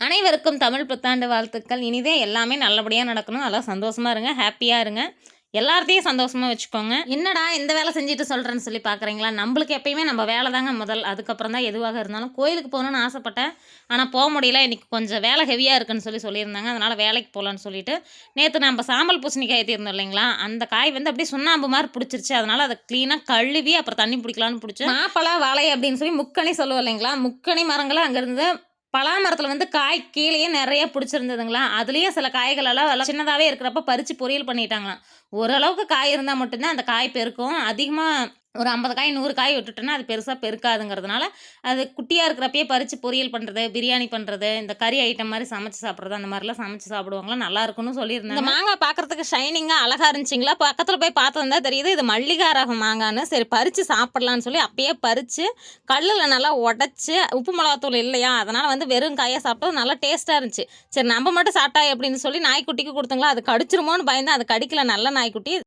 அனைவருக்கும் தமிழ் புத்தாண்டு வாழ்த்துக்கள். இனிதே எல்லாமே நல்லபடியா நடக்கணும். நல்லா சந்தோஷமா இருங்க. ஹேப்பியா இருங்க. எல்லார்த்தையும் சந்தோஷமா வச்சுக்கோங்க. என்னடா இந்த வேலை செஞ்சுட்டு சொல்றேன்னு சொல்லி பார்க்குறீங்களா? நம்பளுக்கு எப்பயுமே நம்ம வேலை தாங்க முதல். அதுக்கப்புறம் தான் எதுவாக இருந்தாலும். கோயிலுக்கு போகணும்னு ஆசைப்பட்டேன். ஆனா போ முடியல. இன்னைக்கு கொஞ்சம் வேலை ஹெவியா இருக்குன்னு சொல்லியிருந்தாங்க. அதனால வேலைக்கு போலான்னு சொல்லிட்டு, நேத்து நம்ப சாம்பல் பூசணிக்காய் ஏத்தியிருந்தோம் இல்லைங்களா? அந்த காய் வந்து அப்படியே சுண்ணாம்பு மாரி புடிச்சிருச்சு. அதனால அத கிளீனா கழுவி அப்புறம் தண்ணி புடிக்கலான்னு புடிச்சேன். மாப்பழ, வாழை அப்படின்னு சொல்லி முக்கனி சொல்லுவோம் இல்லைங்களா? முக்கனி மரங்களும் அங்க இருந்து பலா மரத்துல வந்து காய் கீழயே நெறைய புடிச்சிருந்ததுங்களா, அதுலயும் சில காய்கள் எல்லாம் சின்னதாவே இருக்கிறப்ப பறிச்சு பொரியல் பண்ணிட்டாங்களாம். ஓரளவுக்கு காய் இருந்தா மட்டும் தான் அந்த காய் பெருக்கும். அதிகமா ஒரு 50 காய், 100 காய் விட்டுட்டோன்னா, அது பெருசா பெருக்காதுங்கிறதுனால, அது குட்டியா இருக்கிறப்பயே பறிச்சு பொரியல் பண்றது, பிரியாணி பண்றது, இந்த கறி ஐட்டம் மாரி சமைச்சு சாப்பிடுறது, அந்த மாரிலாம் சமைச்சு சாப்பிடுவாங்களாம். நல்லாருக்குன்னு சொல்லியிருந்தாங்க. இந்த மாங்காய் பார்க்கறதுக்கு ஷைனிங்கா அழகா இருந்துச்சுங்களா, பக்கத்துல போய் பார்த்தோம் தான் தெரியுது, இது மல்லிகா ரகம் மாங்கான்னு. சரி பறிச்சு சாப்பிடலான்னு சொல்லி அப்பயே பறிச்சு, கல்லுல நல்லா உடைச்சு, உப்பு மிளகாத்தூள் இல்லையா, அதனால வந்து வெறும் காயா சாப்பிட்டோம். நல்லா டேஸ்ட்டா இருந்துச்சு. சரி நம்ம மட்டும் சாப்பிட்டா எப்படின்னு சொல்லி நாய்க்குட்டிக்கு குடுத்தோங்களா, அது கடிச்சிருமோன்னு பயந்தேன். அது கடிக்கல நல்ல நாய்க்குட்டி.